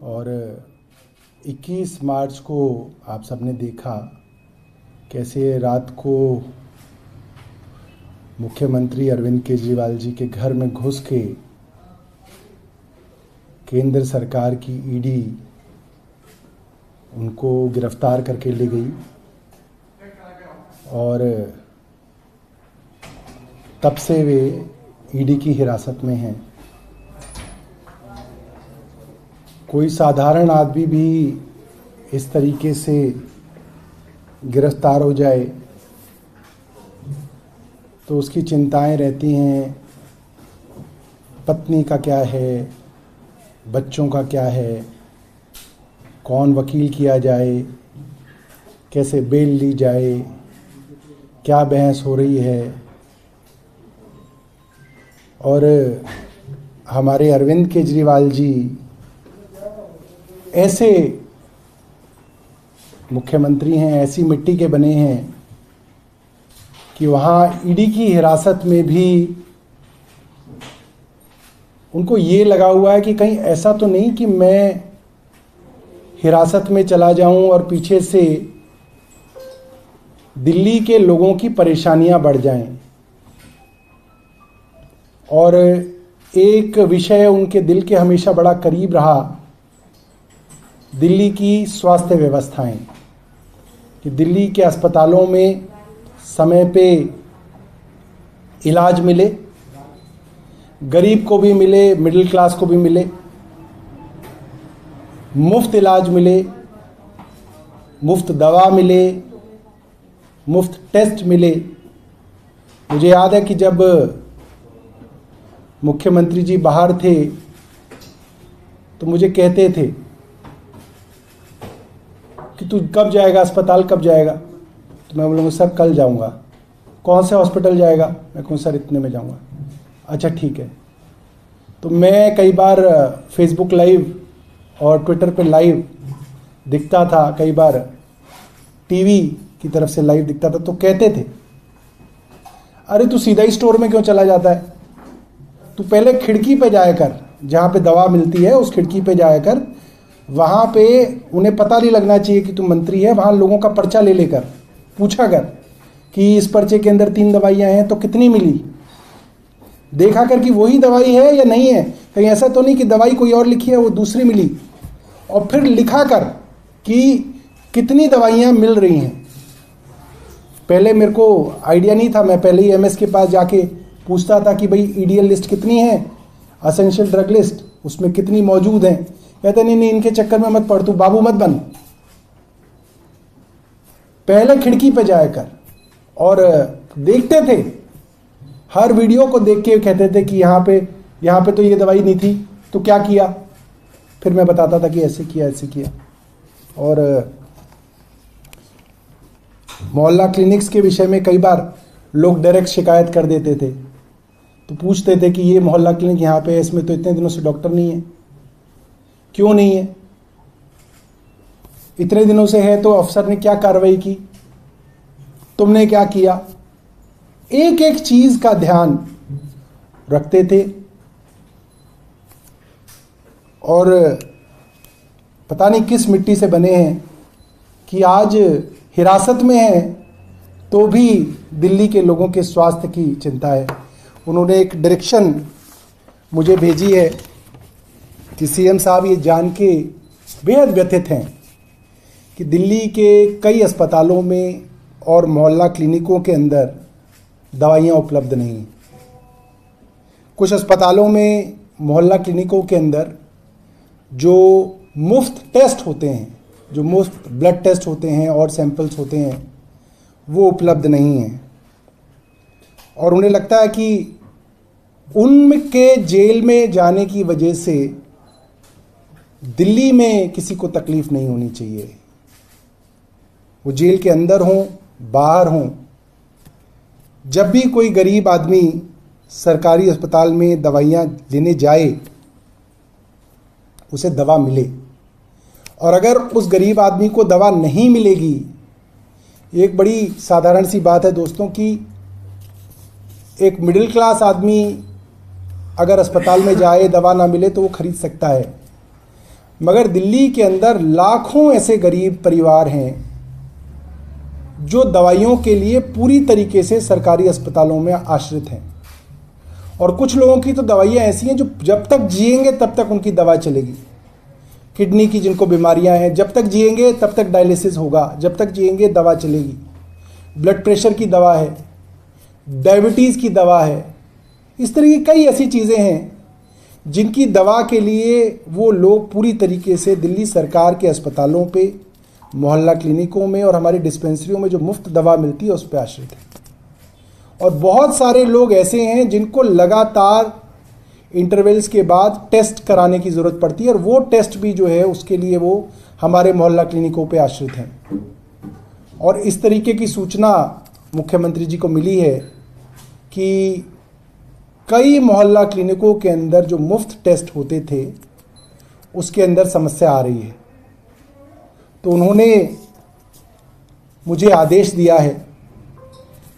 और 21 मार्च को आप सबने देखा कैसे रात को मुख्यमंत्री अरविंद केजरीवाल जी के घर में घुस के केंद्र सरकार की ईडी उनको गिरफ्तार करके ले गई और तब से वे ईडी की हिरासत में हैं। कोई साधारण आदमी भी इस तरीके से गिरफ्तार हो जाए तो उसकी चिंताएं रहती हैं, पत्नी का क्या है, बच्चों का क्या है, कौन वकील किया जाए, कैसे बेल ली जाए, क्या बहस हो रही है। और हमारे अरविंद केजरीवाल जी ऐसे मुख्यमंत्री हैं, ऐसी मिट्टी के बने हैं कि वहाँ ईडी की हिरासत में भी उनको ये लगा हुआ है कि कहीं ऐसा तो नहीं कि मैं हिरासत में चला जाऊं और पीछे से दिल्ली के लोगों की परेशानियां बढ़ जाएं। और एक विषय उनके दिल के हमेशा बड़ा करीब रहा, दिल्ली की स्वास्थ्य व्यवस्थाएं, कि दिल्ली के अस्पतालों में समय पे इलाज मिले, गरीब को भी मिले, मिडिल क्लास को भी मिले, मुफ्त इलाज मिले, मुफ्त दवा मिले, मुफ्त टेस्ट मिले। मुझे याद है कि जब मुख्यमंत्री जी बाहर थे तो मुझे कहते थे कि तू कब जाएगा अस्पताल, कब जाएगा? तो मैं बोलूँगा सर कल जाऊँगा। कौन से हॉस्पिटल जाएगा? मैं कहूँ सर इतने में जाऊँगा। अच्छा ठीक है। तो मैं कई बार फेसबुक लाइव और ट्विटर पे लाइव दिखता था, कई बार टीवी की तरफ से लाइव दिखता था, तो कहते थे अरे तू सीधा ही स्टोर में क्यों चला जाता है? तू पहले खिड़की पे जाया कर, जहाँ पे दवा मिलती है उस खिड़की पे जाया कर, वहाँ पे उन्हें पता नहीं लगना चाहिए कि तू मंत्री है। वहाँ लोगों का पर्चा ले लेकर पूछा कर कि इस पर्चे के अंदर 3 दवाइयाँ हैं तो कितनी मिली, देखा कर कि वही दवाई है या नहीं है, कहीं ऐसा तो नहीं कि दवाई कोई और लिखी है वो दूसरी मिली। और फिर लिखा कर कि कितनी दवाइयाँ मिल रही हैं। पहले मेरे को आइडिया नहीं था, मैं पहले ही एमएस के पास जाके पूछता था कि भाई ईडीएल लिस्ट कितनी है, असेंशियल ड्रग लिस्ट उसमें कितनी मौजूद हैं। कहते नहीं इनके चक्कर में मत पड़, तू बाबू मत बन, पहले खिड़की पे जाया कर। और देखते थे, हर वीडियो को देख के कहते थे कि यहाँ पे तो ये दवाई नहीं थी, तो क्या किया? फिर मैं बताता था कि ऐसे किया, ऐसे किया। और मोहल्ला क्लिनिक्स के विषय में कई बार लोग डायरेक्ट शिकायत कर देते थे, तो पूछते थे कि ये मोहल्ला क्लिनिक यहाँ पे है, इसमें तो इतने दिनों से डॉक्टर नहीं है। क्यों नहीं है? इतने दिनों से है तो अफसर ने क्या कार्रवाई की, तुमने क्या किया? एक एक चीज का ध्यान रखते थे। और पता नहीं किस मिट्टी से बने हैं कि आज हिरासत में हैं तो भी दिल्ली के लोगों के स्वास्थ्य की चिंता है। उन्होंने एक डायरेक्शन मुझे भेजी है कि सीएम साहब ये जान के बेहद व्यथित हैं कि दिल्ली के कई अस्पतालों में और मोहल्ला क्लिनिकों के अंदर दवाइयाँ उपलब्ध नहीं हैं। कुछ अस्पतालों में, मोहल्ला क्लिनिकों के अंदर जो मुफ्त टेस्ट होते हैं, जो मुफ्त ब्लड टेस्ट होते हैं और सैंपल्स होते हैं, वो उपलब्ध नहीं हैं। और उन्हें लगता है कि उनके जेल में जाने की वजह से दिल्ली में किसी को तकलीफ नहीं होनी चाहिए। वो जेल के अंदर हों, बाहर हों, जब भी कोई गरीब आदमी सरकारी अस्पताल में दवाइयाँ लेने जाए उसे दवा मिले। और अगर उस गरीब आदमी को दवा नहीं मिलेगी, एक बड़ी साधारण सी बात है दोस्तों कि एक मिडिल क्लास आदमी अगर अस्पताल में जाए, दवा ना मिले तो वो खरीद सकता है। मगर दिल्ली के अंदर लाखों ऐसे गरीब परिवार हैं जो दवाइयों के लिए पूरी तरीके से सरकारी अस्पतालों में आश्रित हैं। और कुछ लोगों की तो दवाइयाँ ऐसी हैं जो जब तक जिएंगे तब तक उनकी दवा चलेगी। किडनी की जिनको बीमारियां हैं, जब तक जिएंगे तब तक डायलिसिस होगा, जब तक जिएंगे दवा चलेगी। ब्लड प्रेशर की दवा है, डायबिटीज़ की दवा है। इस तरह की कई ऐसी चीज़ें हैं जिनकी दवा के लिए वो लोग पूरी तरीके से दिल्ली सरकार के अस्पतालों पे, मोहल्ला क्लिनिकों में और हमारी डिस्पेंसरियों में जो मुफ्त दवा मिलती है उस पर आश्रित है। और बहुत सारे लोग ऐसे हैं जिनको लगातार इंटरवल्स के बाद टेस्ट कराने की ज़रूरत पड़ती है, और वो टेस्ट भी जो है उसके लिए वो हमारे मोहल्ला क्लिनिकों पे आश्रित हैं। और इस तरीके की सूचना मुख्यमंत्री जी को मिली है कि कई मोहल्ला क्लिनिकों के अंदर जो मुफ्त टेस्ट होते थे उसके अंदर समस्या आ रही है। तो उन्होंने मुझे आदेश दिया है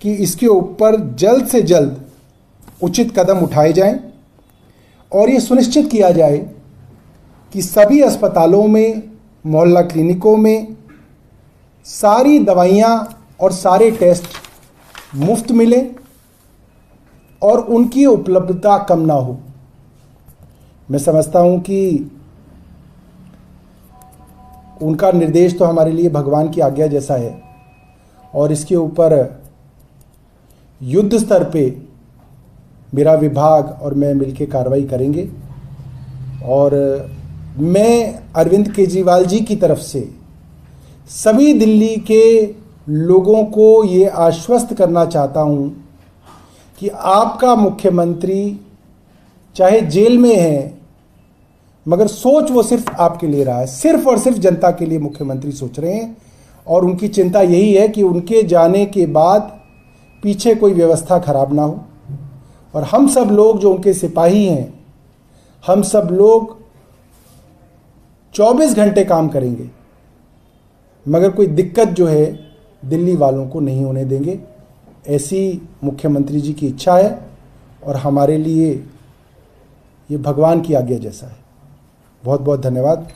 कि इसके ऊपर जल्द से जल्द उचित कदम उठाए जाएं और ये सुनिश्चित किया जाए कि सभी अस्पतालों में, मोहल्ला क्लिनिकों में सारी दवाइयाँ और सारे टेस्ट मुफ्त मिले और उनकी उपलब्धता कम ना हो। मैं समझता हूँ कि उनका निर्देश तो हमारे लिए भगवान की आज्ञा जैसा है, और इसके ऊपर युद्ध स्तर पे मेरा विभाग और मैं मिलकर कार्रवाई करेंगे। और मैं अरविंद केजरीवाल जी की तरफ से सभी दिल्ली के लोगों को ये आश्वस्त करना चाहता हूँ कि आपका मुख्यमंत्री चाहे जेल में है, मगर सोच वो सिर्फ आपके लिए रहा है, सिर्फ और सिर्फ जनता के लिए मुख्यमंत्री सोच रहे हैं। और उनकी चिंता यही है कि उनके जाने के बाद पीछे कोई व्यवस्था खराब ना हो। और हम सब लोग जो उनके सिपाही हैं, हम सब लोग 24 घंटे काम करेंगे, मगर कोई दिक्कत जो है दिल्ली वालों को नहीं होने देंगे। ऐसी मुख्यमंत्री जी की इच्छा है और हमारे लिए ये भगवान की आज्ञा जैसा है। बहुत बहुत धन्यवाद।